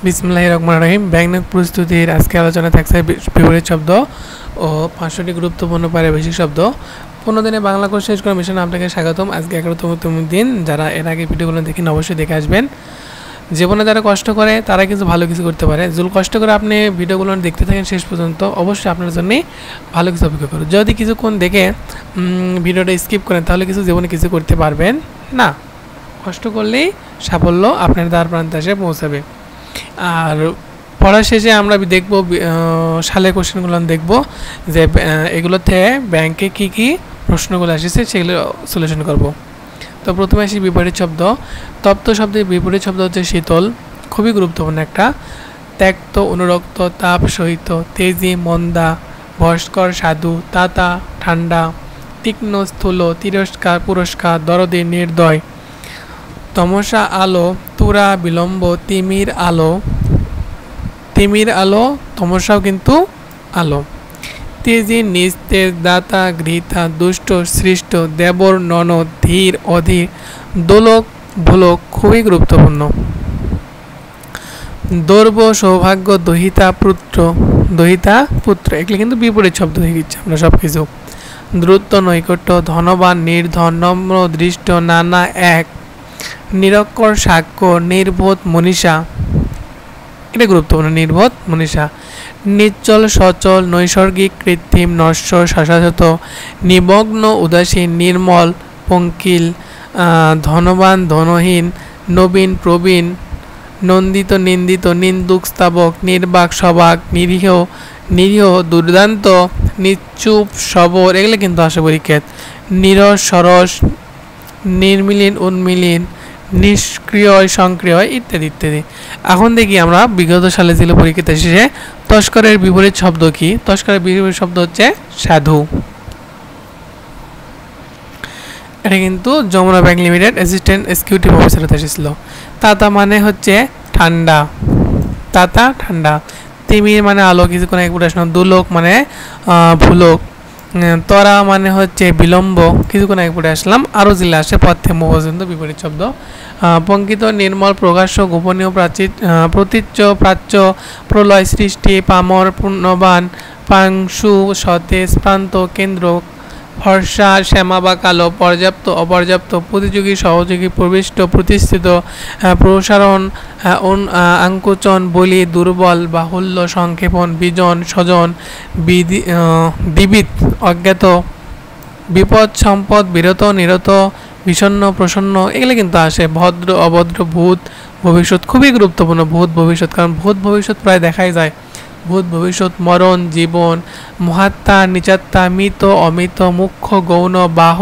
বিসমিল্লাহির রহমানির রহিম। ব্যাংক প্রস্তুতির আজকে আলোচনা থাকছে বিপরীত শব্দ ও 500টি গুরুত্বপূর্ণ পারিভাষিক শব্দ। 15 দিনে বাংলা কোর্স শেষ করার মিশনে আপনাকে স্বাগতম। আজকে 11তম দিন। যারা এর আগে ভিডিওগুলো দেখেন অবশ্যই দেখে আসবেন। জীবনে যারা কষ্ট করে তারা কিন্তু ভালো কিছু করতে পারে। যদি কষ্ট করে আপনি ভিডিওগুলো দেখতে থাকেন শেষ পর্যন্ত, অবশ্যই আপনার জন্যই ভালো কিছু অপেক্ষা করুন। যদি কিছুক্ষণ দেখে ভিডিওটা স্কিপ করেন তাহলে কিছু জীবনে কিছু করতে পারবেন না। কষ্ট করলেই সাফল্য আপনার দ্বার প্রান্তে এসে পৌঁছাবে। আর পড়া শেষে আমরা দেখব সালের কোশ্চেনগুলো দেখব যে এগুলোতে ব্যাংকে কি কি প্রশ্নগুলো এসেছে সেগুলো সলিউশন করব। তো প্রথমে আসি বিপরীত শব্দ। তপ্ত শব্দের বিপরীত শব্দ হচ্ছে শীতল, খুবই গুরুত্বপূর্ণ একটা। ত্যক্ত, অনুরক্ত, তাপ সহিত, তেজি, মন্দা, ভস্কর, সাধু, তাতা, ঠান্ডা, তীক্ষ্ণ, স্থূল, তিরস্কার, পুরস্কার, দরদি, নির্দয়, তমসা, আলো, তুরা, বিলম্ব, তিমির আলো, তিমির আলো, তমসাও কিন্তু আলো, তেজি, নিস্তেজ, দাতা, গৃহীতা, দুষ্ট, সৃষ্ট, দেবর, ননদ, ধীর, অধীর, দোলক, ভোলক, খুবই গুরুত্বপূর্ণ। দর্ব, সৌভাগ্য, দহিতা, পুত্র, দহিতা, পুত্র, এগুলো কিন্তু বিপরীত শব্দ হয়ে গেছে আমরা সব কিছু। দ্রুত, নৈকট্য, ধনবান, নির্ধন, নম্র, দৃষ্ট, নানা, এক, নিরক্ষর, সাক্ষ্য, নির্বোধ, মনীষা, এটা গুরুত্বপূর্ণ। নির্বোধ, মনীষা। নিশ্চল, সচল, নৈসর্গিক, কৃত্রিম, নশ্বর, শাশ্বত, নিমগ্ন, উদাসীন, নির্মল, পঙ্কিল, ধনবান, ধনহীন, নবীন, প্রবীণ, নন্দিত, নিন্দিত, নিন্দুক, স্তাবক, নির্বাক, সবাক, নিরীহ, নিরীহ, দুর্দান্ত, নিশ্চুপ, সবর, এগুলো কিন্তু আসে পরীক্ষায়। নিরস, সরস, নির্মিলীন, উন্মিলীন, নিষ্ক্রিয়, সক্রিয়, ইত্যাদি ইত্যাদি। এখন দেখি আমরা বিগত সালে ছিল পরীক্ষাতে শেষে তস্করের বিপরীত শব্দ কি। তস্করের বিপরীত শব্দ হচ্ছে সাধু। এটা কিন্তু Jamuna bank limited assistant executive officer হতে এসেছিল। তাতা মানে হচ্ছে ঠান্ডা, তাতা ঠান্ডা। তিমির মানে আলো, কিছুক্ষণ এক প্রশ্ন। দুলোক মানে ভুলোক। তরা মানে হচ্ছে বিলম্ব, কিছুক্ষণ এক পড়ে আসলাম। আরও জিলা আসে পথে পর্যন্ত বিপরীত শব্দ। পঙ্কিত, নির্মল, প্রকাশ্য, গোপনীয়, প্রতীচ্য, প্রাচ্য, প্রলয়, সৃষ্টি, পামর, পূর্ণবান, পাংশু, সতেজ, প্রান্ত, কেন্দ্র, ফর্সা, শ্যামা বা কালো, পর্যাপ্ত, অপর্যাপ্ত, প্রতিযোগী, সহযোগী, প্রবিষ্ট, প্রতিষ্ঠিত, প্রসারণ, আঙ্কুচন, বলি, দুর্বল, বাহুল্য, সংক্ষেপণ, বিজন, স্বজন, দ্বিবিদ, অজ্ঞাত, বিপদ, সম্পদ, বিরত, নিরত, বিষণ্ণ, প্রসন্ন, এগুলো কিন্তু আসে। ভদ্র, অভদ্র, ভূত, ভবিষ্যৎ, খুবই গুরুত্বপূর্ণ। ভূত, ভবিষ্যৎ, কারণ ভূত ভবিষ্যৎ প্রায় দেখাই যায়। ভূত, ভবিষ্যৎ, মরণ, জীবন, মহাত্মা, নিচাত্মা, মৃত, অমৃত, মুখ্য, গৌণ, বাহ,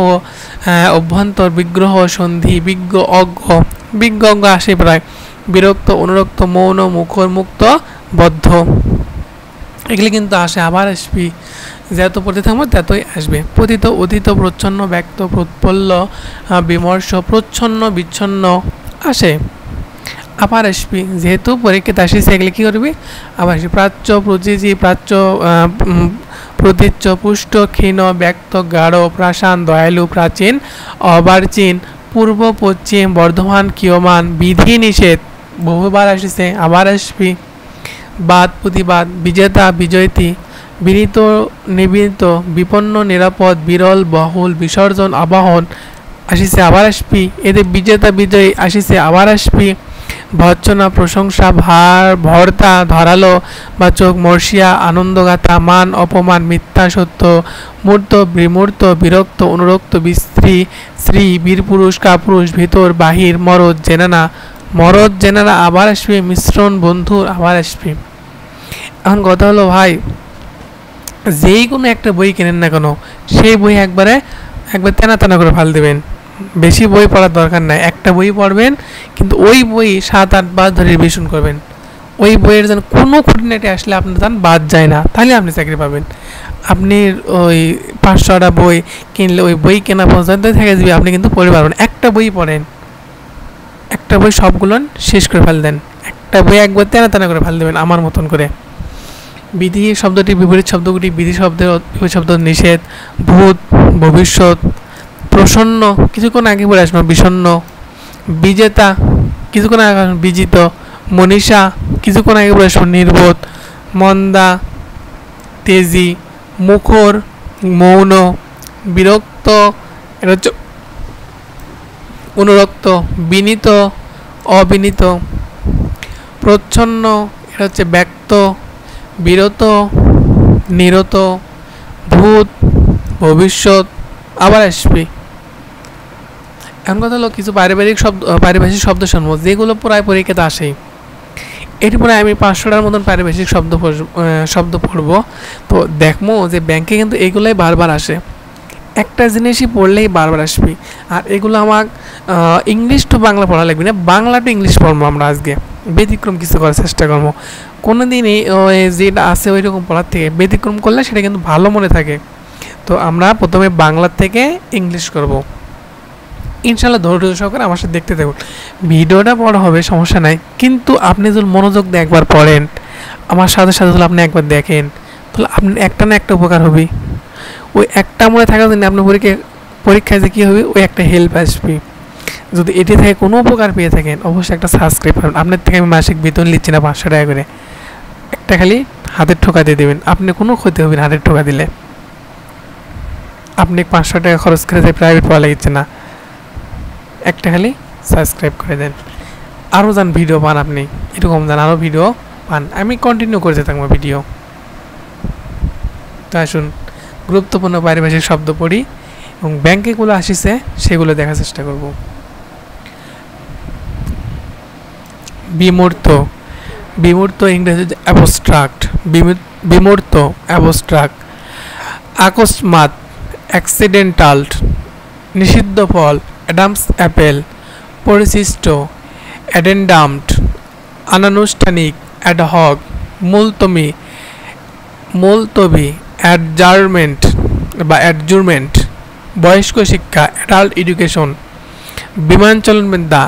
অভ্যন্তর, বিগ্রহ, সন্ধি, বিজ্ঞ, অজ্ঞ, বিজ্ঞ, অজ্ঞ আসে প্রায়। বিরক্ত, অনুরক্ত, মৌন, মুখর, মুক্ত, বদ্ধ, এগুলি কিন্তু আসে। আবার আসবি, যত পড়তে থাকবো ততই আসবে। পতিত, অতীত, প্রচ্ছন্ন, ব্যক্ত, প্রৎপল্ল, বিমর্ষ, প্রচ্ছন্ন, বিচ্ছন্ন আসে। আবার আসবি, যেহেতু পরীক্ষাতে আসিস এগুলি কী করবি, আবার আসবি। প্রাচ্য, প্রচিজি, প্রাচ্য, প্রতীচ্য, পুষ্ট, ক্ষীণ, ব্যক্ত, গাঢ়, প্রাসান, দয়ালু, প্রাচীন, অবার্চীন, পূর্ব, পশ্চিম, বর্ধমান, কিয়মান, বিধি, নিষেধ, বহুবার আসিছে। আবার আসবি। বাদ, প্রতিবাদ, বিজেতা, বিজয়তী, বিনীত, নিবৃত, বিপন্ন, নিরাপদ, বিরল, বহুল, বিসর্জন, আবাহন আসিছে। আবার আসবি। এদের বিজেতা, বিজয়ী আসিছে। আবার আসবি। ভর্ৎসনা, প্রশংসা, ভার, ভর্তা, ধরালো বা চোখ, মর্ষিয়া, আনন্দগাথা, মান, অপমান, মিথ্যা, সত্য, মূর্ত, বিমূর্ত, বিরক্ত, অনুরক্ত, বিস্ত্রী, শ্রী, বীরপুরুষ, কাপুরুষ, ভিতর, বাহির, মরদ, জেনানা, মরদ, জেনারা আবার আসবে। মিশ্রণ, বন্ধু আবার আসবে। এখন কথা হলো ভাই, যেই কোনো একটা বই কেনেন না কেন, সেই বই একবার তেনা তেনা করে ফাল দেবেন। বেশি বই পড়ার দরকার নাই, একটা বই পড়বেন, কিন্তু ওই বই 7-8 বার ধরে রিভিশন করবেন। ওই বইয়ের যেন কোনো খুঁটিনাটি আসলে আপনার যেন বাদ যায় না, তাহলে আপনি চাকরি পাবেন। আপনি ওই 500টা বই কিনলে ওই বই কেনা পর্যন্ত থেকে যাবে, আপনি কিন্তু পড়ে পারবেন। একটা বই পড়েন, একটা বই সবগুলো শেষ করে ফেল দেন, একটা বই একবার তেনা তেনা করে ফেল দেবেন আমার মতন করে। বিধি শব্দটি বিপরীত শব্দগুলি। বিধি শব্দের বিপরীত শব্দ নিষেধ, ভূত, ভবিষ্যৎ, প্রসন্ন, কিছুক্ষণ আগে পড়ে আসবো, বিষণ্ণ, বিজেতা, কিছুক্ষণ আগে বিজিত, মনীষা কিছুক্ষণ আগে বলে আসলো, নির্বোধ, মন্দা, তেজি, মুখর, মৌন, বিরক্ত, এটা হচ্ছে অনুরক্ত, বিনীত, অবিনীত, প্রচ্ছন্ন, এটা হচ্ছে ব্যক্ত, বিরত, নিরত, ভূত, ভবিষ্যৎ, আবার আসবে। এখন কথা হলো কিছু পারিভাষিক শব্দ শুনবো যেগুলো প্রায় পরীক্ষাতে আসেই। এরপরে আমি 500টার মতন পারিভাষিক শব্দ পড়বো। তো দেখবো যে ব্যাংকে কিন্তু এগুলোই বারবার আসে, একটা জিনিসই পড়লেই বারবার আসবি। আর এগুলো আমার ইংলিশ টু বাংলা পড়া লাগবে না, বাংলা টু ইংলিশ পড়বো আমরা আজকে, ব্যতিক্রম কিছু করার চেষ্টা করবো। কোনো দিনই যেটা আছে ওই রকম পড়ার থেকে ব্যতিক্রম করলে সেটা কিন্তু ভালো মনে থাকে। তো আমরা প্রথমে বাংলা থেকে ইংলিশ করব, ইনশাল্লাহ ধৈর্য সহকারে আমার সাথে দেখতে থাকুন। ভিডিওটা বড় হবে সমস্যা নাই, কিন্তু আপনি যদি মনোযোগ দিয়ে একবার পড়েন, আমার সাথে সাথে যদি আপনি একবার দেখেন, তাহলে আপনি একটা না একটা উপকার হবে। ওই একটা মনে থাকার জন্য আপনি পরীক্ষায় যে কী হবে, ওই একটা হেল্প আসবে। যদি এটি থেকে কোনো উপকার পেয়ে থাকেন অবশ্যই একটা সাবস্ক্রাইব করুন। আপনার থেকে আমি মাসিক বেতন নিচ্ছি না 500 টাকা করে, একটা খালি হাতের ঠোকা দিয়ে দেবেন, আপনি কোনো ক্ষতি হবে না হাতের ঠোকা দিলে। আপনি 500 টাকা খরচ করে প্রাইভেট পড়া লাগছে না, একটা খালি সাবস্ক্রাইব করে দেন। আরও যান ভিডিও পান, আপনি এরকম যান আরও ভিডিও পান, আমি কন্টিনিউ করতে থাকবো ভিডিও। তো আসুন গুরুত্বপূর্ণ পারিভাষিক শব্দ পড়ি এবং ব্যাংকেগুলো আসিছে সেগুলো দেখার চেষ্টা করব। বিমূর্ত, বিমূর্ত ইংরেজি অ্যাবস্ট্রাক্ট, বিমূর্ত অ্যাবস্ট্রাক্ট। আকস্মাৎ অ্যাক্সিডেন্টাল, নিষিদ্ধ ফল অ্যাডামস অ্যাপেল, পরিশিষ্ট অ্যাডেন্ডামড, অনানুষ্ঠানিক অ্যাডহক, মুলতবি মুলতবি অ্যাডজারমেন্ট বা অ্যাডজুরমেন্ট, বয়স্ক শিক্ষা অ্যাডাল্ট এডুকেশন, বিমানচলনবিদ্যা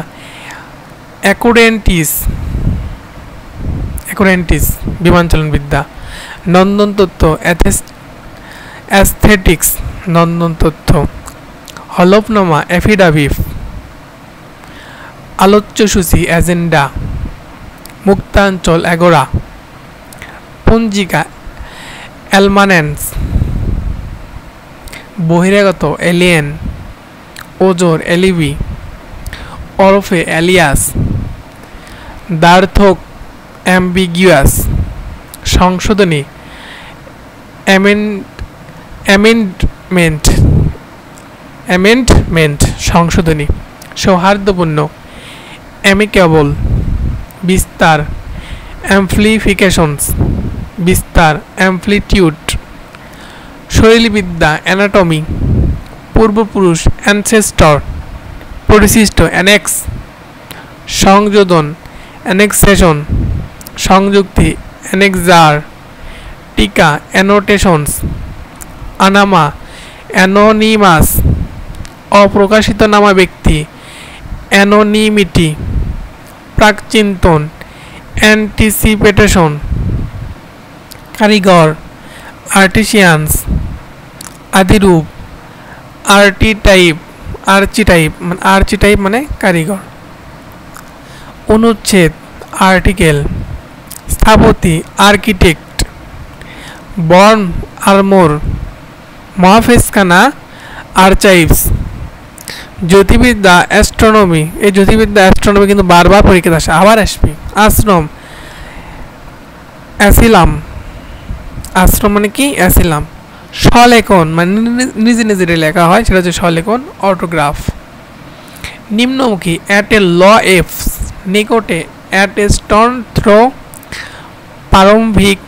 অ্যাকুরেন্টিস বিমানচলনবিদ্যা, নন্দন তত্ত্ব অ্যাস্থেটিক্স নন্দন তত্ত্ব, হলফনামা অ্যাফিডাভিট, আলোচ্যসূচি এজেন্ডা, মুক্তাঞ্চল এগোরা, পঞ্জিকা অ্যালমানেন্স, বহিরাগত এলিয়েন, ওজোর এলিভি, ওরফে এলিয়াস, দ্বার্থক অ্যাম্বিগুয়াস, সংশোধনী অ্যামেন্ডমেন্ট সংশোধনী, সৌহার্দ্যপূর্ণ অ্যামিকেবল, বিস্তার অ্যাম্প্লিফিকেশনস, বিস্তার অ্যাম্প্লিটিউড, শৈলীবিদ্যা অ্যানাটমি, পূর্বপুরুষ অ্যানসেস্টর, পরিশিষ্ট অ্যানেক্স, সংযোজন অ্যানেক্সেশন, সংযুক্তি অ্যানেক্সার, টিকা অ্যানোটেশনস, আনামা অ্যানোনিমাস, অপ্রকাশিত নামা ব্যক্তি অ্যানোনিমিটি, প্রাকচিন্তন অ্যান্টিসিপেটেশন, কারিগর আর্টিসিয়ানস, আদিরূপ আর্চিটাইপ মানে কারিগর, অনুচ্ছেদ আর্টিকেল, স্থপতি আর্কিটেক্ট, বর্ন আর্মোর, মহাফেজখানা আর্চাইভস, জ্যোতির্বিদ্যা অ্যাস্ট্রোনমি, এই জ্যোতির্বিদ্যা অ্যাস্ট্রোনমি কিন্তু বারবার পরীক্ষা আসে, আবার আসবে। আশ্রম অ্যাসিলাম, আশ্রম মানে কি অ্যাসিলাম, স্বলেখন মানে নিজে নিজে লেখা হয় সেটা হচ্ছে স্বলেখন অটোগ্রাফ, নিম্নমুখী অ্যাট এ ল এফস, নিকটে অ্যাট এ স্টোন থ্রো, প্রারম্ভিক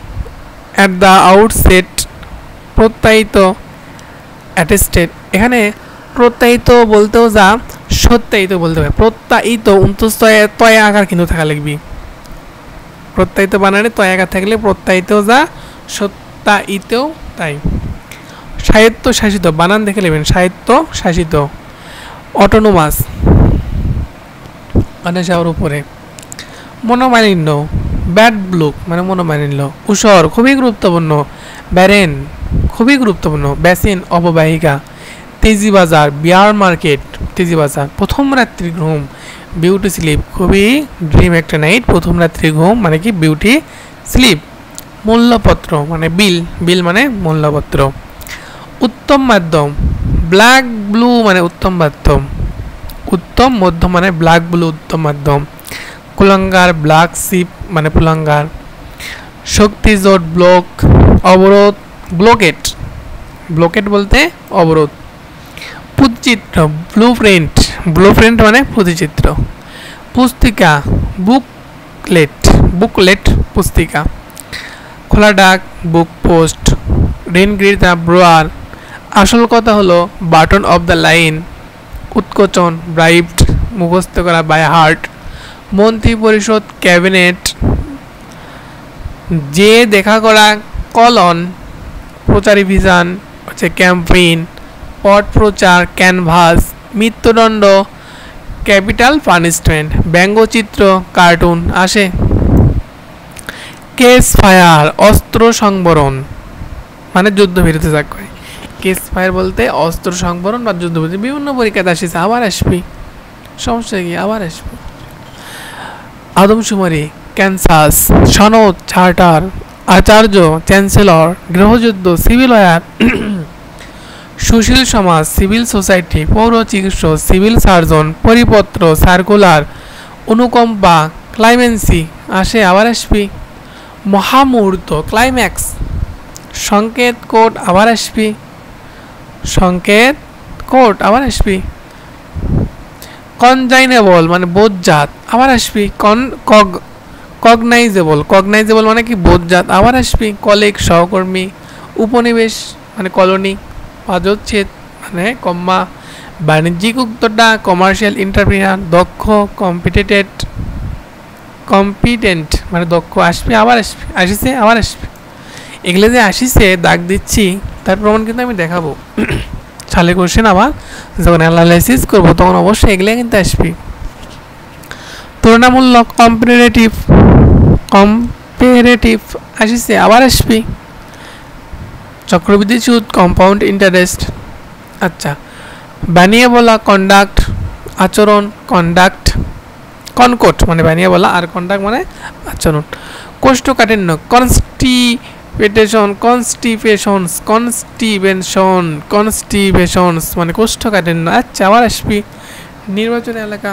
অ্যাট দ্য আউটসেট, প্রত্যায়িত অ্যাটেস্টেড। এখানে প্রত্যায়িত বলতেও যা সত্যায়িত বলতে হবে, প্রত্যায়িত তয় আকার কিন্তু থাকা লাগবে, প্রত্যায়িত বানানে তয় আকার থাকলে প্রত্যায়িতও যা সত্যায়িতও তাই। সাহিত্য শাসিত বানান দেখে নেবেন, সাহিত্য শাসিত, অটোনোমাস মানে যাওয়ার উপরে, মনোমালিন্য ব্যাড ব্লুক মানে মনোমালিন্য, উষর খুবই গুরুত্বপূর্ণ, ব্যারেন খুবই গুরুত্বপূর্ণ, বেসিন অববাহিকা, তেজি বাজার বিয়ার মার্কেট, তেজি বাজার, প্রথম রাত্রি ঘুম, বিউটি স্লিপ, খুবই ড্রিম একটা নাইট, প্রথম রাত্রি ঘুম মানে কি বিউটি স্লিপ। মূল্যপত্র মানে বিল, বিল মানে মূল্যপত্র। উত্তম মাধ্যম, ব্ল্যাক ব্লু মানে উত্তম মাধ্যম, উত্তম মধ্যম মানে ব্ল্যাক ব্লু উত্তম মাধ্যম। কুলাঙ্গার, ব্ল্যাক শিপ মানে কুলাঙ্গার। শক্তি জোট, ব্লক অবরোধ, ব্লকেট, ব্লকেট বলতে অবরোধ। পুচিত্র, ব্লু প্রিন্ট, ব্লু প্রিন্ট মানে পুঁথিচিত্র। পুস্তিকা, বুকলেট, বুকলেট পুস্তিকা। খোলা ডাক, বুক পোস্ট। রেনগ্রিতা, ব্রোয়ার। আসল কথা হলো বাটন অফ দ্য লাইন। উৎকোচন, ব্রাইবড মুখস্থ করা বাই হার্ট। মন্ত্রী পরিষদ, ক্যাবিনেট। যে দেখা করা, কলন। প্রচারিভিশন হচ্ছে ক্যাম্পেইন। পট প্রচার, ক্যানভাস। মৃত্যুদণ্ড, ক্যাপিটাল পানিশমেন্ট। ব্যঙ্গচিত্র, কার্টুন আসে। কেস ফায়ার, অস্ত্র সংবরণ মানে যুদ্ধবিরতি যাক করে। কেস ফায়ার বলতে অস্ত্র সংবরণ বা যুদ্ধবিরতি। বিভিন্ন পরীক্ষাতে আসিস, আবার আসবি, সমস্যা কি, আবার আসবি। আদমশুমারি, ক্যান্সাস। সনদ, চার্টার। আচার্য, চ্যান্সেলর। গৃহযুদ্ধ, সিভিল ওয়ার। সুশীল সমাজ, সিভিল সোসাইটি। পৌর চিকিৎসক, সিভিল সার্জন। পরিপত্র, সার্কুলার। অনুকম্পা, ক্লাইমেন্সি আসে, আবার আসবি। মহামুহূর্ত, ক্লাইম্যাক্স। সংকেত, কোড আবার আসবি। সংকেত, কোড আবার আসবি। কনজাইনেবল মানে বোধজাত, আবার আসবি। কগনাইজেবল, কগনাইজেবল মানে কি বোধজাত, আবার আসবি। কলিগ, সহকর্মী। উপনিবেশ মানে কলোনি। পাদচ্ছেদ মানে কম্মা। বাণিজ্যিক উদ্যোক্তা, কমার্শিয়াল এন্টারপ্রিনার। দক্ষ, কম্পিটেটেড, কম্পিটেন্ট মানে দক্ষ আসবে, আবার আসবে, আসিছে আবার আসবে। এগুলো যে আসিছে দাগ দিচ্ছি তার প্রমাণ কিন্তু আমি দেখাবো। সালে কোশ্চেন আবার যখন অ্যানালাইসিস করবো তখন অবশ্যই এগুলো কিন্তু আসবে। তুলনামূলক, কম্পারেটিভ, কম্পারেটিভ আসিছে, আবার আসবে। চক্রবৃদ্ধি সুদ, কম্পাউন্ড ইন্টারেস্ট। আচ্ছা, বানিয়ে বলা, কন্ডাক্ট। আচরণ, কন্ডাক্ট। কনকোট মানে বানিয়ে বলা, আর কন্ডাক্ট মানে আচরণ। কোষ্ঠকাঠিন্য, কনস্টিপেশন, কনস্টিপেশনস, কনস্টিপেশন, কনস্টিপেশনস মানে কোষ্ঠকাঠিন্য। আচ্ছা, আবার আসবি। নির্বাচনী এলাকা,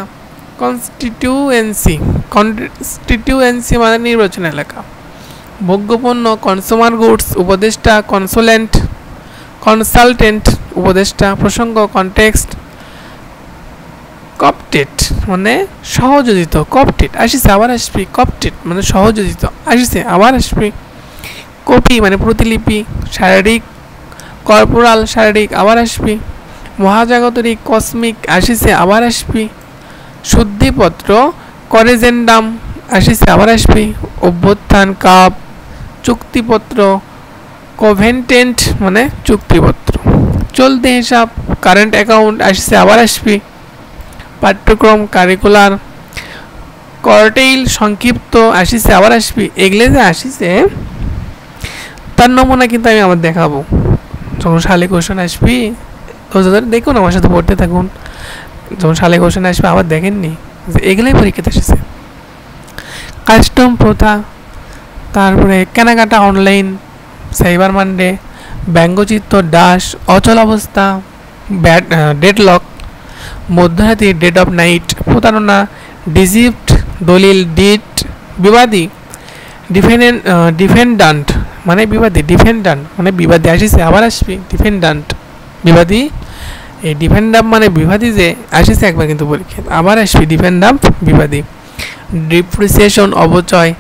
কনস্টিটিউয়েন্সি, কনস্টিটিউয়েন্সি মানে নির্বাচনী এলাকা। ভোগ্যপণ্য, কনসুমার গুডস। উপদেষ্টা, কনসুলেন্ট, কনসালটেন্ট উপদেষ্টা। প্রসঙ্গ, কনটেক্সট। কপটেট মানে সহযোজিত, কপটেট আসিছে, আবার আসবি। কপটেট মানে সহযোজিত, আসিছে, আবার আসবি। কপি মানে প্রতিলিপি। শারীরিক, কর্পোরাল শারীরিক, আবার আসবি। মহাজাগতিক, কসমিক আসিছে, আবার আসবি। শুদ্ধিপত্র, করেজেন্ডাম আসিছে, আবার আসবি। অভ্যুত্থান, কাপ। চুক্তিপত্র, কোভেন্টেন্ট মানে চুক্তিপত্র। চলতি হিসাব, কারেন্ট অ্যাকাউন্ট আসিছে, আবার আসবি। পাঠ্যক্রম, কারিকুলার। কর্টেইল সংক্ষিপ্ত আসিছে, আবার আসবি। এগুলো যে আসিছে তার নমুনা কিন্তু আমি আবার দেখাবো যখন সালে কোশ্চেন আসবি। দেখুন আমার সাথে পড়তে থাকুন, যখন সালে কোশ্চেন আসবে আবার দেখেননি যে এগুলোই পরীক্ষাতে এসেছে। কাস্টম, প্রথা। তারপরে কেনাকাটা, অনলাইন। Cyber Monday. ব্যঙ্গচিত্র, ডাস। অচল অবস্থা, ডেডলক। মধ্যরাতে, ডেড অফ নাইট। প্রতারণা, ডিজিপ্ট। দলিল, ডিট। বিবাদী, ডিফেন্ডান্ট মানে বিবাদী। ডিফেন্ডান্ট মানে বিবাদী আসিছে, আবার আসবি। ডিফেন্ডান্ট বিবাদী। এই ডিফেন্ডাম মানে বিবাদী যে আসিছে একবার কিন্তু পরীক্ষা, আবার আসবি। ডিফেন্ডাম বিবাদী। ডিপ্রিসিয়েশন অবচয়।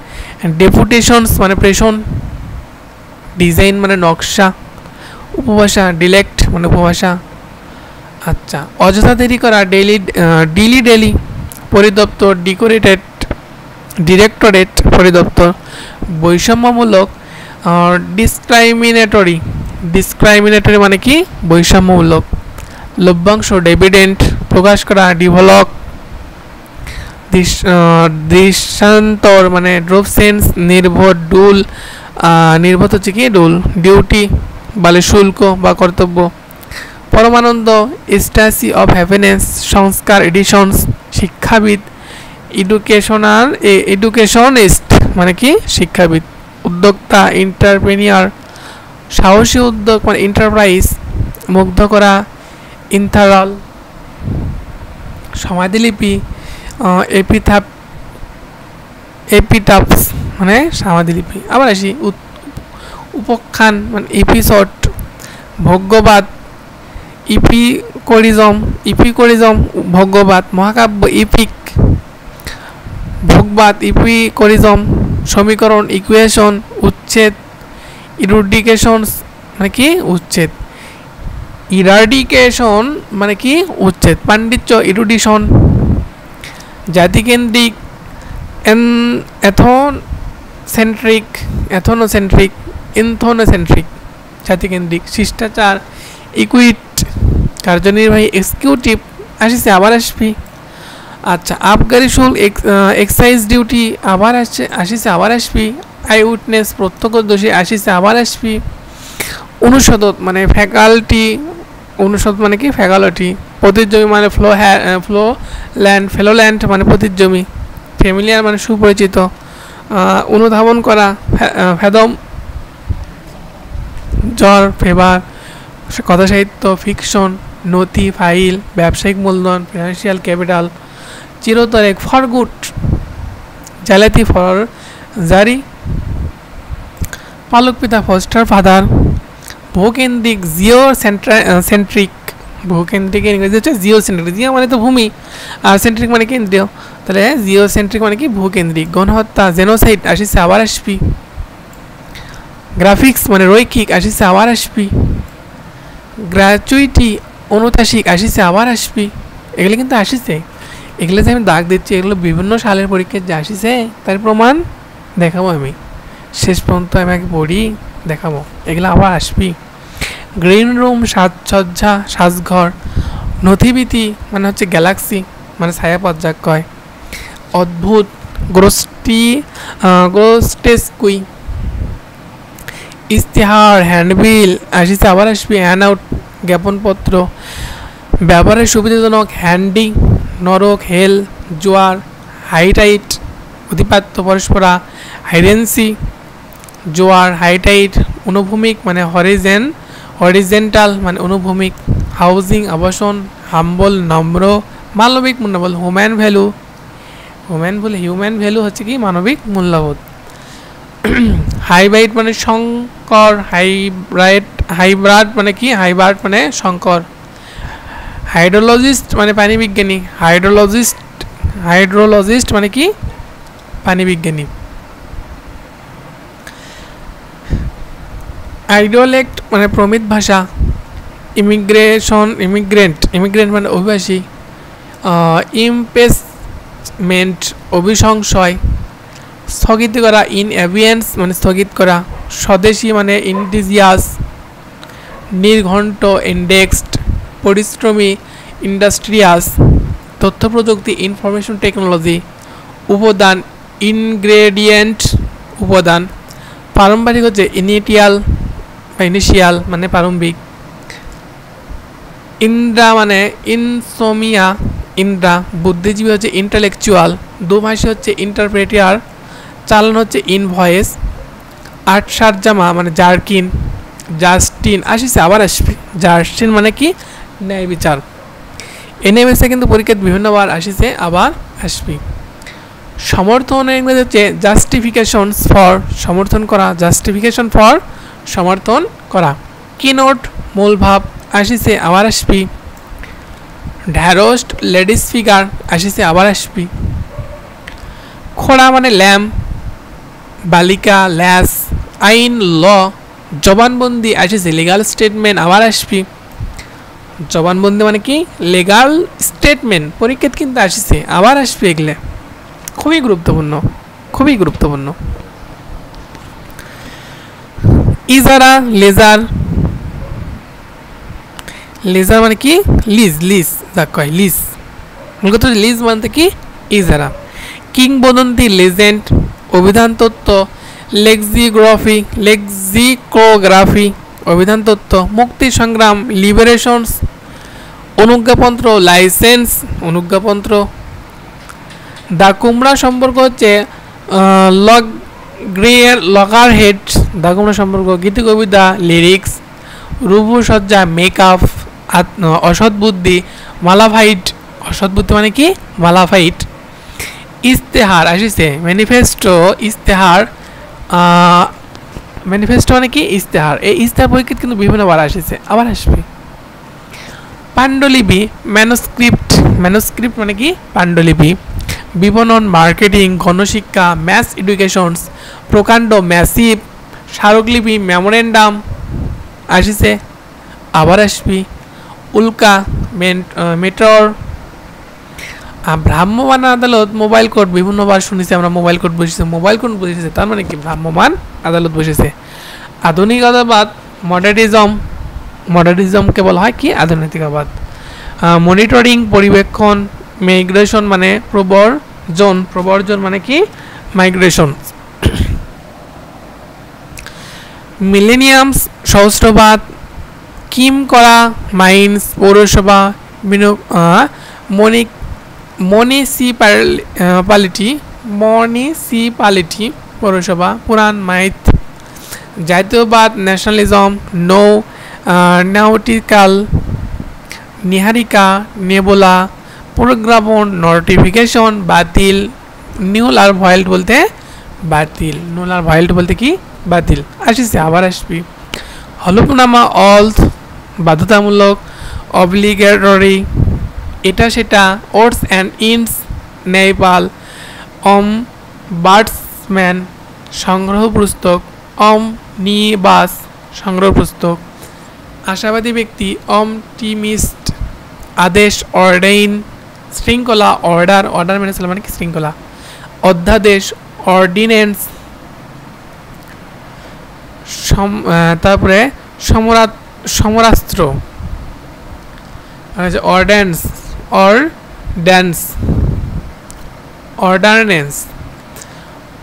ডেপুটেশনস মানে প্রেষণ। ডিজাইন মানে নকশা। উপভাষা, ডিলেক্ট মানে উপভাষা। আচ্ছা, অযথা দেরি করা, ডেলি। পরিদপ্তর, ডিরেক্টরেট পরিদপ্তর। বৈষম্যমূলক, ডিসক্রাইমিনেটরি মানে কি বৈষম্যমূলক। লভ্যাংশ, ডিভিডেন্ড প্রকাশ করা, ডিভলক। দৃশ্যান্তর মানে ড্রপ সেন্স। নির্ভর, ডুল নির্ভর হচ্ছে কি ডুল। ডিউটি বলে শুল্ক বা কর্তব্য। পরমানন্দ স্ট্যাচি অফ হ্যাপিনেস, সংস্কার এডিশনস, শিক্ষাবিদ, এডুকেশনিস্ট মানে কি শিক্ষাবিদ, উদ্যোক্তা এন্টারপ্রেনিয়ার, সাহসী উদ্যোগ মানে এন্টারপ্রাইজ, মুগ্ধ করা ইন্থারল, সমাধিলিপি এপিটাপস মানে সমাধিলিপি। আবার আসি উপাখ্যান মানে এপিসোড, ভোগ্যবাদ ইপিকোরিজম ভোগ্যবাদ, মহাকাব্য ইপিক, ভোগবাদ ইপিকোরিজম, সমীকরণ ইকুয়েশন, উচ্ছেদ ইরুডিকেশনস মানে কি উচ্ছেদ, ইরাডিকেশন মানে কি উচ্ছেদ, পাণ্ডিত্য ইরুডিশন, জাতিকেন্দ্রিক এথনোসেন্ট্রিক জাতিকেন্দ্রিক, শিষ্টাচার ইকুইট, কার্যনির্বাহী এক্সিকিউটিভ আসিছে আবার আসবি। আচ্ছা, আবগারি শুল্ক এক্সাইজ ডিউটি আবার আসিছে আবার আসবি। আই উইটনেস প্রত্যক্ষদর্শী আসিছে আবার আসবি। অনুষদ মানে ফ্যাকাল্টি, অনুষদ মানে কি ফ্যাকাল্টি, প্রতিজমি মানে ফেলোল্যান্ড মানে প্রতিজমি, ফ্যামিলিয়ার মানে সুপরিচিত, অনুধাবন করা ফেদম জ্বর ফেভার, কথা সাহিত্য ফিকশন, নথি ফাইল, ব্যবসায়িক মূলধন ফিনান্সিয়াল ক্যাপিটাল, চিরতরেক ফর গুড, জালাতি ফর জারি, পালক পিতা ফস্টার ফাদার, ভূকেন্দ্রিক জিওসেন্ট্রিক, ভূকেন্দ্রিক ইংরেজি হচ্ছে জিওসেন্ট্রিক, জিও মানে তো ভূমি আর সেন্ট্রিক মানে কেন্দ্রীয়, তাহলে জিওসেন্ট্রিক মানে কি ভূকেন্দ্রিক, গণহত্যা জেনোসাইড আসিছে আবার আসবি। গ্রাফিক্স মানে রৈখিক আসিছে আবার আসবি। গ্র্যাচুইটি অনুতাসিক আসিছে আবার আসবি। এগুলো কিন্তু আসিছে, এগুলো যে আমি দাগ দিচ্ছি এগুলো বিভিন্ন সালের পরীক্ষায় যে আসিছে তার প্রমাণ দেখাবো আমি, শেষ পর্যন্ত আমি আগে পড়ি দেখাবো, এগুলো আবার আসবি। গ্রিন রুম সাজসজ্জা সাজঘর, নথিবিতি মানে হচ্ছে গ্যালাক্সি মানে ছায়াপথ যাক কয়, অদ্ভুত গ্রোস্টেস্কুই, ইস্তেহার হ্যান্ডবিল আসিছে আবার আসবি। হ্যান্ড আউট জ্ঞাপনপত্র, ব্যবহারের সুবিধাজনক হ্যান্ডি, নরক হেল, জোয়ার, হাইটাইট অধিপাত্য পরস্পরা, হাইডেন্সি জোয়ার, হাইটাইট অনুভূমিক মানে হরিজেন্টাল মানে অনুভূমিক, হাউজিং আবাসন, হাম্বল নম্র, মানবিক মূল্যবোধ, হিউম্যান ভ্যালু হচ্ছে কি মানবিক মূল্যবোধ। হাইব্রাইড মানে শঙ্কর, হাইব্রাড মানে কি হাইব্রাড মানে শঙ্কর, হাইড্রোলজিস্ট মানে পানি বিজ্ঞানী, হাইড্রোলজিস্ট মানে কি পানি বিজ্ঞানী। আইডিওলেক্ট মানে প্রমিত ভাষা, ইমিগ্রেন্ট মানে অভিবাসী, ইমপেচমেন্ট অভিসংশয়, স্থগিত করা ইন অ্যাবিয়েন্স মানে স্থগিত করা, স্বদেশী মানে ইন্ডিজিয়াস, নির্ঘণ্ট ইন্ডেক্সড, পরিশ্রমী ইন্ডাস্ট্রিয়াস, তথ্য প্রযুক্তি ইনফরমেশন টেকনোলজি, উপাদান ইনগ্রেডিয়েন্ট উপাদান, পারম্পরিক হচ্ছে ইনিশিয়াল মানে প্রারম্ভিক, ইন্দ্রা মানে ইনসোমিয়া ইন্দ্রা, বুদ্ধিজীবী হচ্ছে ইন্টালেকচুয়াল, দুভাষী হচ্ছে ইন্টারপ্রেটার, চালান হচ্ছে ইনভয়েস, আটসারজামা মানে জাস্টিন আসিছে আবার আসবে। জাস্টিন মানে কি ন্যায় বিচার। এনএমএসে কিন্তু পরীক্ষায় বিভিন্নবার আসিছে আবার আসবি। সমর্থনের ইংরেজি হচ্ছে জাস্টিফিকেশনস ফর সমর্থন করা, জাস্টিফিকেশন ফর সমর্থন করা। কিনোট মূল ভাব আসিছে আবার আসবি। ঢ্যারোস্ট লেডিস ফিগার আসিছে আবার আসবি। খোড়া মানে ল্যাম্প, বালিকা ল্যাস, আইন ল, জবানবন্দি আসিছে লিগাল স্টেটমেন্ট আবার আসবি। জবানবন্দি মানে কি লিগাল স্টেটমেন্ট, পরীক্ষায় কিন্তু আসিছে আবার আসবে, এগুলো খুবই গুরুত্বপূর্ণ। ইজারা লেজার মানে কি লিজ যা কয় লিজ, মূলত লিজ মানে কি ইজারা। কিংবদন্তি অভিধান তত্ত্ব, লেক্সিকোগ্রাফি, অভিধান তত্ত্ব, মুক্তি সংগ্রাম লিবারেশনস, অনুজ্ঞাপত্র লাইসেন্স অনুজ্ঞাপত্র। দা কুমড়া সম্পর্ক হচ্ছে লগ গ্রেয়ার লগার হেড, দা কুমড়া সম্পর্ক। গীতি কবিতা লিরিক্স, রূপসজ্জা মেকআপ, অসৎ বুদ্ধি মালাফাইট, অসৎ বুদ্ধি মানে কি মালাফাইট। ইস্তেহার আসিছে ম্যানিফেস্টো, ইস্তেহার ম্যানিফেস্টো মানে কি ইস্তেহার। এই ইস্তেহার পরীক্ষা কিন্তু বিভিন্নবার আসিছে, আবার আসবে। পাণ্ডুলিপি ম্যানুস্ক্রিপ্ট, ম্যানুস্ক্রিপ্ট মানে কি পাণ্ডুলিপি। বিপণন মার্কেটিং, গণশিক্ষা ম্যাস এডুকেশনস, প্রকাণ্ড ম্যাসিভ, স্মারকলিপি মেমোরেন্ডাম আসিছে, আবার আসবি। উল্কা মেটর। ভ্রাম্যমাণ আদালত মোবাইল কোর্ট, বিভিন্নবার শুনেছি আমরা মোবাইল কোর্ট বসেছে, মোবাইল কোর্ট বসেছে তার মানে কি ভ্রাম্যমাণ আদালত বসেছে। আধুনিকতাবাদ মডার্নিজম, মডার্নিজমকে বলা হয় কি আধুনিকতাবাদ। মনিটরিং পরিবেক্ষণ, মাইগ্রেশন মানে প্রবর্জন, প্রবর্জন মানে কি মাইগ্রেশন। মিলেনিয়ামস সহস্রবাদ, কিম করা মাইন্স পৌরসভা, মনিসিপালিটি মনিসিপালিটি পৌরসভা, পুরাণ মাইথ। জাতীয়বাদ ন্যাশনালিজম, নাউটিক্যাল নিহারিকা নেবোলা, প্রোগ্রামন নোটিফিকেশন বাতিল। নিউল আর ভয়েল্ট বলতে বাতিল, নুল আর ভয়েল্ট বলতে কি বাতিল আসিছে, আবার আসবি। হলফনামা অলথ বাধ্যতামূলক, অব্লিগেটরি এটা সেটা, ওটস অ্যান্ড ইনস নেপাল, বার্ডসম্যান সংগ্রহ পুস্তক, নিবাস সংগ্রহ পুস্তক। আশাবাদী ব্যক্তি অপটিমিস্ট, আদেশ অর্ডাইন, শৃঙ্খলা অর্ডার, অর্ডার মানে কি শৃঙ্খলা। অধ্যাদেশ অর্ডিনেন্স। তারপরে সমরাস্ত্র অর্ডেন্স, অর্ডেন্স অর্ডারনেন্স।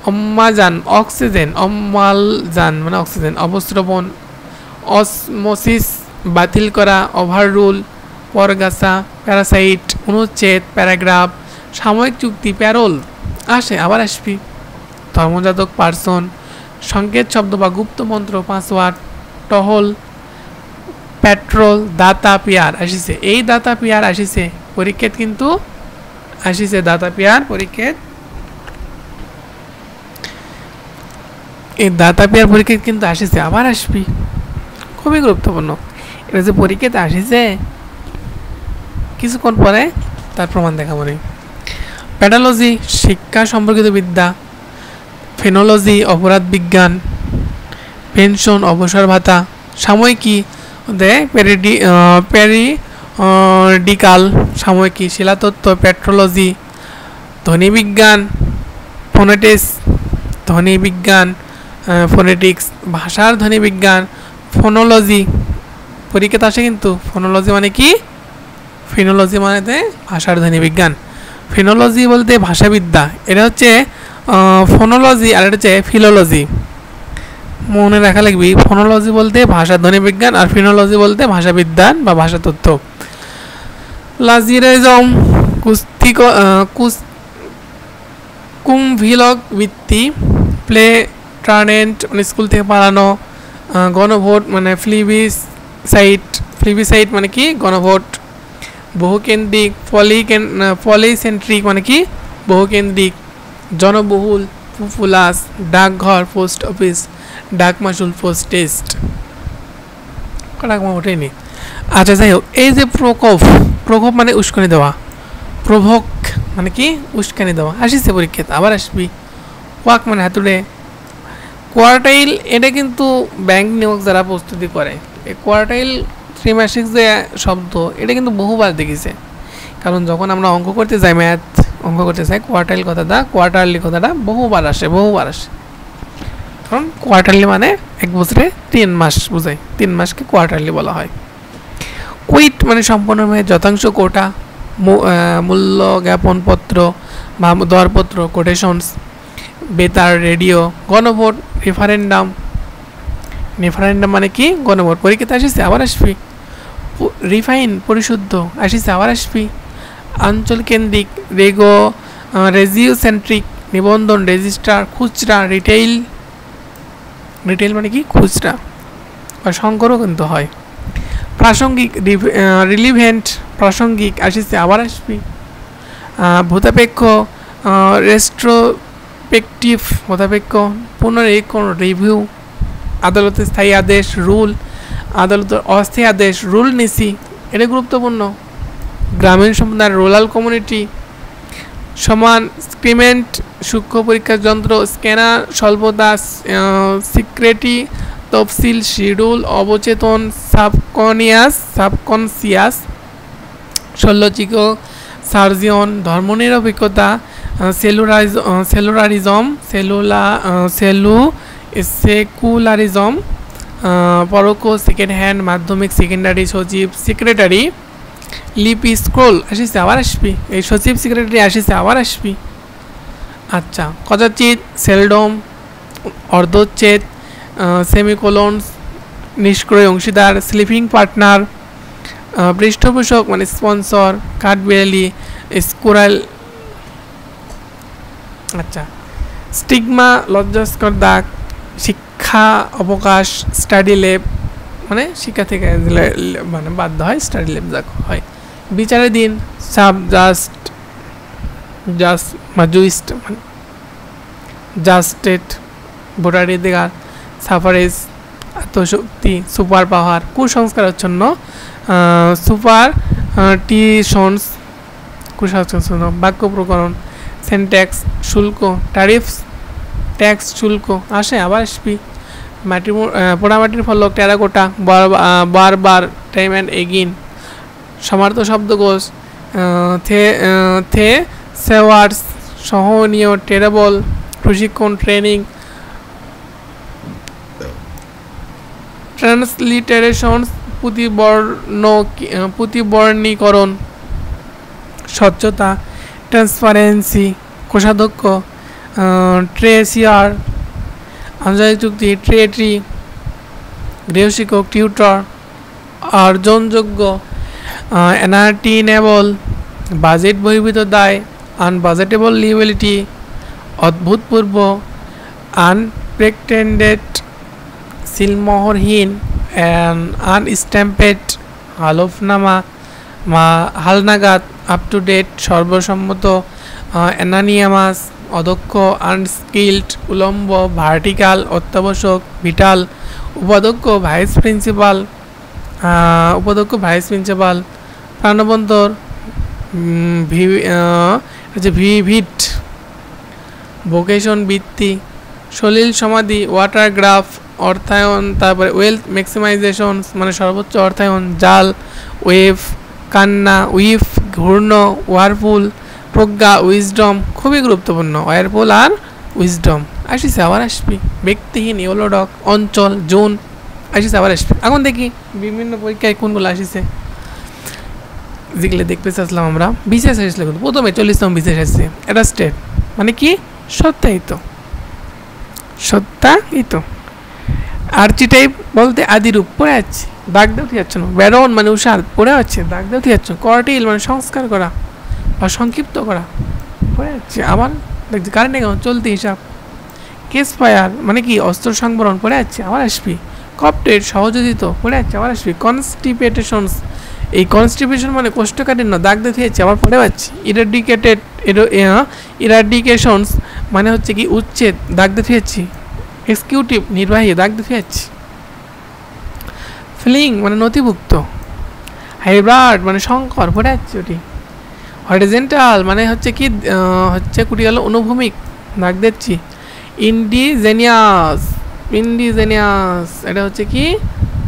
অম্মাজান অক্সিজেন, অম্মালজান মানে অক্সিজেন। অবস্ত্রবণ, অসমোসিস বাতিল করা, ওভাররুল, পরগাছা, প্যারাসাইট, অনুচ্ছেদ, প্যারাগ্রাফ। সাময়িক চুক্তি প্যারোল আসে, আবার আসবি। ধর্মজাতক পার্সন, সংকেত শব্দ বা গুপ্ত মন্ত্র পাসওয়ার্ড, টহল, পেট্রোল, দাতা পিয়ার আসিছে। এই দাতা পিয়ার আসিছে পরীক্ষাত কিন্তু আসিছে, দাতা পিয়ার পরীক্ষাত, এই দাতা পিয়ার পরীক্ষাত কিন্তু আসিছে, আবার আসবি। খুবই গুরুত্বপূর্ণ, এটা যে পরীক্ষাতে আসিছে কিছুক্ষণ পরে তার প্রমাণ দেখাবো। প্যাডোলজি শিক্ষা সম্পর্কিত বিদ্যা, ফেনোলজি অপরাধ বিজ্ঞান, পেনশন অবসর ভাতা, সাময়িকী প্যারিডিকাল সাময়িকী, শিলাতত্ত্ব পেট্রোলজি, ধ্বনি বিজ্ঞান ফোনেটিক্স, ধ্বনি বিজ্ঞান ফোনেটিক্স, ভাষার ধ্বনি বিজ্ঞান ফোনোলজি। পরীক্ষাতে আসে কিন্তু ফোনোলজি মানে কি, ফিনোলজি মানে ভাষার ধ্বনি বিজ্ঞান। ফিনোলজি বলতে ভাষাবিদ্যা, এটা হচ্ছে ফোনোলজি আর এটা হচ্ছে ফিলোলজি, মনে রাখা লাগবি। ফোনোলজি বলতে ভাষা ধ্বনি বিজ্ঞান আর ফিনোলজি বলতে ভাষাবিজ্ঞান বা ভাষাতত্ত্ব। প্লাজিয়ারিজম কুম্ভিলক বৃত্তি, প্লে ট্রানেন্ট মানে স্কুল থেকে পালানো, গণভোট মানে ফ্লিবিসাইট মানে কি গণভোট, বহুকেন্দ্রিক পলিসেন্ট্রিক মানে কি বহুকেন্দ্রিক, জনবহুল পুপুলাস, ডাকঘর পোস্ট অফিস, ডাক মাসুল পোস্ট টেস্ট, ডাকমা ওঠেনি। আচ্ছা যাই হোক, এই যে প্রকোপ, প্রকোপ মানে উস্কানি দেওয়া, প্রভোক মানে কি উস্কানি দেওয়া আসিছে পরীক্ষাতে, আবার আসবি। ওয়াক মানে হাতুড়ে। কোয়ার্টাইল এটা কিন্তু ব্যাংক নিয়োগ যারা প্রস্তুতি করে, এই কোয়ার্টাইল ত্রিমাসিক যে শব্দ এটা কিন্তু বহুবার দেখেছে, কারণ যখন আমরা অঙ্ক করতে যাই, ম্যাথ অঙ্ক করতে চাই, কোয়ার্টাইল কথাটা কোয়ার্টারলি কথাটা বহুবার আসে। কারণ কোয়ার্টারলি মানে এক বছরে 3 মাস বোঝায়, 3 মাসকে কোয়ার্টারলি বলা হয়। কুইট মানে সম্পূর্ণভাবে যথাংশ কোটা, মূল্য জ্ঞাপনপত্র বা দরপত্র কোটেশনস, বেতার রেডিও, গণভোট রেফারেন্ডাম, রেফারেন্ডাম মানে কি গণভোট, পরীক্ষাতে আসিছে আবার আসবি। রিফাইন পরিশুদ্ধ আসিছে আবার আসবি। অঞ্চল কেন্দ্রিক রেজিওসেন্ট্রিক নিবন্ধন রেজিস্ট্রার খুচরা রিটেইল, রিটেইল মানে কি খুচরা বা সংকরও কিন্তু হয়। প্রাসঙ্গিক রিলিভেন্ট প্রাসঙ্গিক আসিছে আবার আসবি। ভূতাপেক্ষ রেস্ট্রোপেকটিভ ভূতাপেক্ষ পুনরীক্ষণ রিভিউ। আদালতের স্থায়ী আদেশ রুল, আদালতের অস্থায়ী আদেশ রুল নিসি, এটা গুরুত্বপূর্ণ। গ্রামীণ সম্প্রদায় রুরাল কমিউনিটি সমান স্ক্রিমেন্ট সূক্ষ্ম পরীক্ষার যন্ত্র স্ক্যানার স্বল্পতা সিক্রেটি তফসিল শিডিউল অবচেতন সাবকনসিয়াস শল্যচিক সার্জিয়ন ধর্মনিরপেক্ষতা সেলুলারিজম সেকুলারিজম পরোক্ষ সেকেন্ড হ্যান্ড মাধ্যমিক সেকেন্ডারি সচিব সেক্রেটারি লিপি স্ক্রোল আসিছে আবার আসবি। এই সচিব সেক্রেটারি আসিছে আবার আসবি। আচ্ছা কদাচিৎ সেলডম অর্ধচ্ছেদ সেমিকোলনস নিষ্ক্রিয় অংশীদার স্লিপিং পার্টনার পৃষ্ঠপোষক মানে স্পন্সর কাঠবিড়ালি স্কোরাল। আচ্ছা স্টিগমা লজ্জাস্কর দাগ শিক্ষা অবকাশ স্টাডি ল্যাব মানে শিক্ষা থেকে মানে বাধ্য হয় স্টাডি ল্যাব যা হয়। বিচারের দিন সাব জাস্ট মানে জাস্টেড ভোটাধিকার সাফারেজ আত্মশক্তি সুপার পাওয়ার কুসংস্কারাচ্ছন্ন সুপার টিশনস কুসংস্কার বাক্য প্রকরণ সেন্ট্যাক্স শুল্ক ট্যারিফস ট্যাক্স শুল্ক আসে আবার আসবি। মাটির পোড়ামাটির ফলক টেরাকোটা বারবার টাইম অ্যান্ড এগিন সমার্থ শব্দকোষ থে সেওয়ার্স সহনীয় টেরাবল প্রশিক্ষণ ট্রেনিং ট্রান্সলিটারেশন পুঁতিবর্ণীকরণ স্বচ্ছতা ট্রান্সপারেন্সি কোষাধ্যক্ষ ট্রেসিয়ার আন্তর্জাতিক চুক্তি ট্রেট্রি গৃহশিক্ষক টিউটর অর্জনযোগ্য অ্যানার্টিনেবল বাজেট বহির্ভূত দায় আনবাজেটেবল লিবিলিটি অভূতপূর্ব আনপ্রেটেন্ডেড সিলমোহরহীন আনস্ট্যাম্পেড হলফনামা হালনাগাদ আপ টু ডেট সর্বসম্মত অ্যানানিয়ামাস অদক্ষ আনস্কিল্ড উলম্ব ভার্টিক্যাল অত্যাবশ্যক ভিটাল উপাধ্যক্ষ ভাইস প্রিন্সিপাল প্রাণবন্তর ভিভিট ভোকেশন বৃত্তি সলিল সমাধি ওয়াটার গ্রাফ অর্থায়ন তারপরে ওয়েলথ ম্যাক্সিমাইজেশন মানে সর্বোচ্চ অর্থায়ন জাল ওয়েভ কান্না উইফ ঘূর্ণ ওয়ারপুল প্রজ্ঞা উইজডম খুবই গুরুত্বপূর্ণ ওয়ারপুল আর উইজডম আসিছে আবার আসবি। ব্যক্তিহীন ইউলোডক অঞ্চল জোন আসিছে আবার আসবি। এখন দেখি বিভিন্ন পরীক্ষায় কোনগুলো আসিছে যেগুলো দেখতে চাচ্ছিলাম আমরা। বিশেষ আসলে প্রথমে 40তম বিশেষ আসছে এটা স্টেট মানে কি সত্যায়িত আর্চিটাইপ বলতে আদিরূপ পড়ে যাচ্ছে দাগ দেওয়া যাচ্ছে না। ব্যারন মানে উষার পড়ে যাচ্ছে দাগ দেওয়া যাচ্ছে। কর্টিল মানে সংস্কার করা বা সংক্ষিপ্ত করা পড়ে যাচ্ছে আবার দেখছি কারেন্ট অ্যাকাউন্ট চলতি হিসাব। কেস ফায়ার মানে কি অস্ত্র সংবরণ পড়ে যাচ্ছে আবার আসবি। কপটেড সহযোগিত পড়ে যাচ্ছে আবার আসবি। কনস্টিপেটেশনস এই কনস্টিপেশন মানে কোষ্ঠকাঠিন্য দাগ দিয়ে যাচ্ছে আবার পড়ে যাচ্ছি। ইরাডিকেশনস মানে হচ্ছে কি উচ্ছেদ দাগ দিয়ে যাচ্ছি। এক্সিকিউটিভ নির্বাহী দাগ দিয়ে যাচ্ছি। ফিলিং মানে নথিভুক্ত। হাইব্রিড মানে সংকর পড়ে যাচ্ছে ওটি। হরিজেন্টাল মানে হচ্ছে কি হচ্ছে কুটি গেল অনুভূমিক দাগ দিচ্ছি। ইন্ডিজেনিয়াস এটা হচ্ছে কি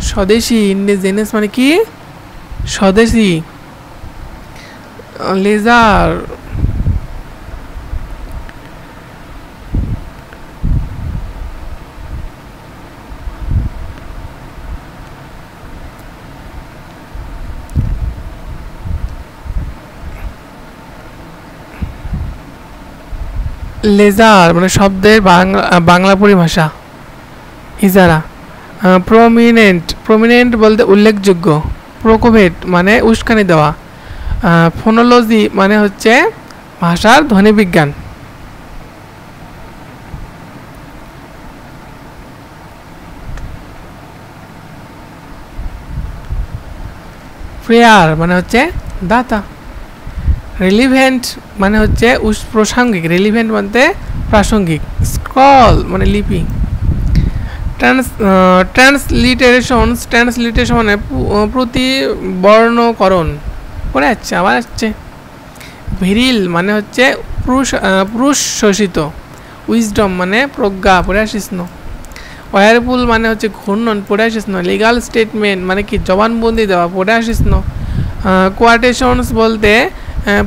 স্বদেশী। ইন্ডিজেনিয়াস মানে কি স্বদেশী। লেজার লেজার মানে শব্দের বাংলা পরিভাষা। ইজারা প্রমিনেন্ট, প্রমিনেন্ট বলতে উল্লেখযোগ্য। প্রোকোভেট মানে উস্কানি দেওয়া। ফোনোলজি মানে হচ্ছে ভাষার ধ্বনিবিজ্ঞান। প্রেয়ার মানে হচ্ছে দাতা। রিলিভেন্ট মানে হচ্ছে প্রাসঙ্গিক, রিলিভেন্ট মানে প্রাসঙ্গিক। স্ক্রল মানে লিপি। ট্রান্সলিটারেশনস, ট্রান্সলিটারেশন মানে প্রতিবর্ণকরণ। পড়ে যাচ্ছে, আবার আসছে। ভিরিল মানে হচ্ছে পুরুষ শোষিত। উইজডম মানে প্রজ্ঞা, পড়ে আসিস না। ওয়ারপুল মানে হচ্ছে ঘূর্ণন, পড়ে আসিস না। লিগাল স্টেটমেন্ট মানে কি জবানবন্দি দেওয়া, পড়ে আসিস না। কোয়াটেশনস বলতে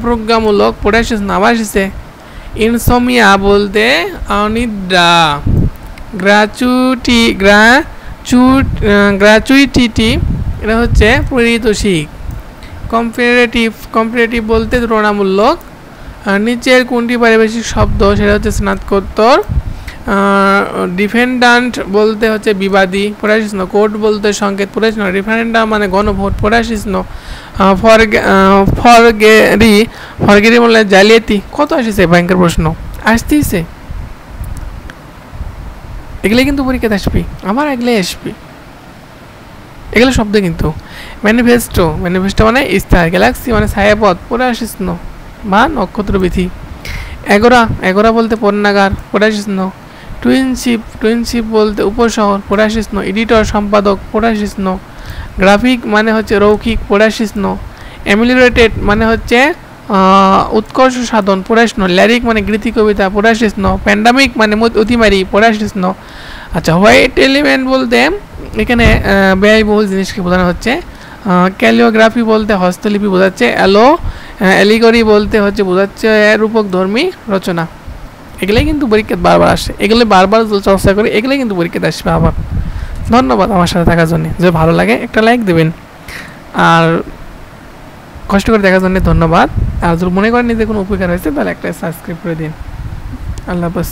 প্রজ্ঞামূলক, পড়ে আসিস না, আবার আসিছে। ইনসোমিয়া বলতে অনিদ্রা। গ্র্যাচুইটি এটা হচ্ছে পারিতোষিক। কম্পারেটিভ, কম্পারেটিভ বলতে তুলনামূলক। নিচের কোনটি পারিভাষিক শব্দ, সেটা হচ্ছে স্নাতকোত্তর। ডিফেন্ডান্ট বলতে হচ্ছে বিবাদী, পড়ে আসিস না। কোর্ট বলতে সংকেত, পড়ে আসিস না। রেফারেন্ডাম মানে গণভোট, পড়ে আসিস না। ফরগেরি বললে জালিয়াতি। কত আসিছে ব্যাংকের প্রশ্ন, আসতেইছে। এগুলো কিন্তু পরীক্ষাতে আসবি, আমার এগুলো আসবি, এগুলো শব্দ কিন্তু। ম্যানিফেস্টো, ম্যানিফেস্টো মানে ইস্তাহার। গ্যালাক্সি মানে ছায়াপথ, পড়ে আসিস ন। বা নক্ষত্রবিধি। এগোরা, এগোরা বলতে পণ্যাগার, পড়ে আসিস ন। টুইনশিপ, টুইনশিপ বলতে উপশহর, পড়ে আসিস ন। এডিটর সম্পাদক, পড়ে আসিস ন। গ্রাফিক মানে হচ্ছে রৌখিক, পড়ে আসিস ন। অ্যামিলিওরেটেড মানে হচ্ছে উৎকর্ষ সাধন, পড়ে আসিস ন। ল্যারিক মানে গীতি কবিতা, পড়ে আসিস ন। প্যান্ডামিক মানে অতিমারি, পড়ে আসিস ন। আচ্ছা, হোয়াইট এলিমেন্ট বলতে এখানে ব্যয়বহুল জিনিসকে বোঝানো হচ্ছে। ক্যালিওগ্রাফি বলতে হস্তলিপি বোঝাচ্ছে। অ্যালিগরি বলতে হচ্ছে বোঝাচ্ছে রূপক ধর্মী রচনা। এগুলোই কিন্তু পরীক্ষাতে বারবার আসে, এগুলো বারবার চর্চা করে, এগুলোই কিন্তু পরীক্ষাতে আসবে আবার। ধন্যবাদ আমার সাথে থাকার জন্য। যদি ভালো লাগে একটা লাইক দেবেন, আর কষ্ট করে দেখার জন্য ধন্যবাদ। আর যদি মনে করেন যে কোনো উপকার হয়েছে তাহলে একটা সাবস্ক্রাইব করে দিন। আল্লাহ হাফেজ।